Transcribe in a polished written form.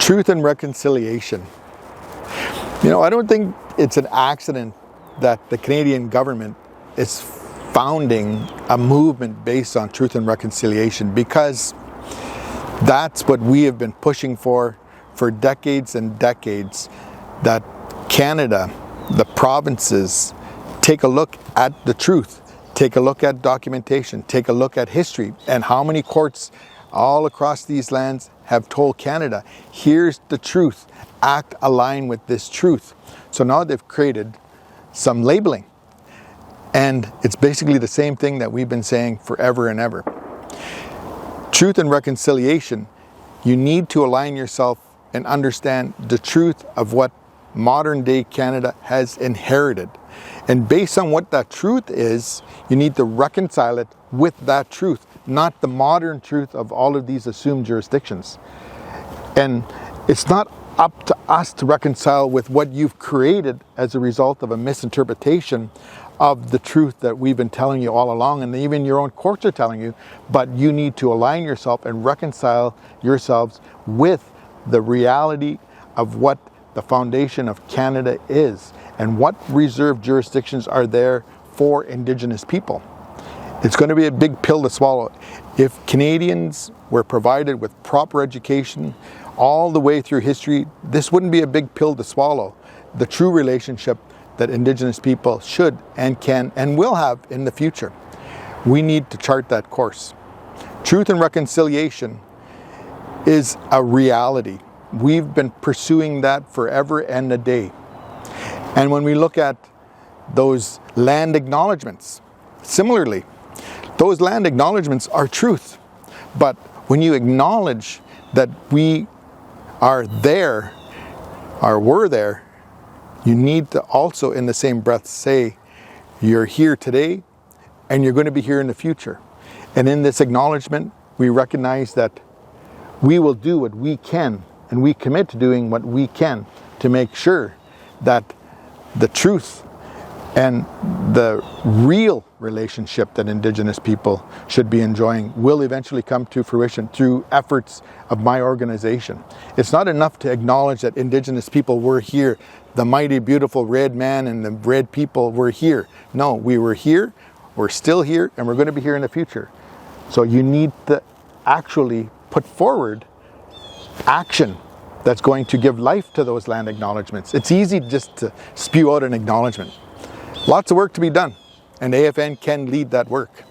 Truth and reconciliation. I don't think it's an accident that the Canadian government is founding a movement based on truth and reconciliation, because that's what we have been pushing for decades and decades, that Canada, the provinces, take a look at the truth, take a look at documentation, take a look at history, and how many courts all across these lands have told Canada, here's the truth, act aligned with this truth. So now they've created some labeling, and it's basically the same thing that we've been saying forever and ever. Truth and reconciliation, you need to align yourself and understand the truth of what modern day Canada has inherited. And based on what that truth is, you need to reconcile it with that truth, not the modern truth of all of these assumed jurisdictions. And it's not up to us to reconcile with what you've created as a result of a misinterpretation of the truth that we've been telling you all along, and even your own courts are telling you, but you need to align yourself and reconcile yourselves with the reality of what the foundation of Canada is and what reserved jurisdictions are there for Indigenous people. It's going to be a big pill to swallow. If Canadians were provided with proper education all the way through history, this wouldn't be a big pill to swallow. The true relationship that Indigenous people should and can and will have in the future. We need to chart that course. Truth and reconciliation is a reality. We've been pursuing that forever and a day. And when we look at those land acknowledgements, similarly, those land acknowledgements are truth. But when you acknowledge that we are there, or were there, you need to also in the same breath say, you're here today and you're going to be here in the future. And in this acknowledgement, we recognize that we will do what we can, and we commit to doing what we can to make sure that the truth and the real relationship that Indigenous people should be enjoying will eventually come to fruition through efforts of my organization. It's not enough to acknowledge that Indigenous people were here, the mighty, beautiful red man and the red people were here. No, we were here, we're still here, and we're going to be here in the future. So you need to actually put forward action that's going to give life to those land acknowledgements. It's easy just to spew out an acknowledgement. Lots of work to be done, and AFN can lead that work.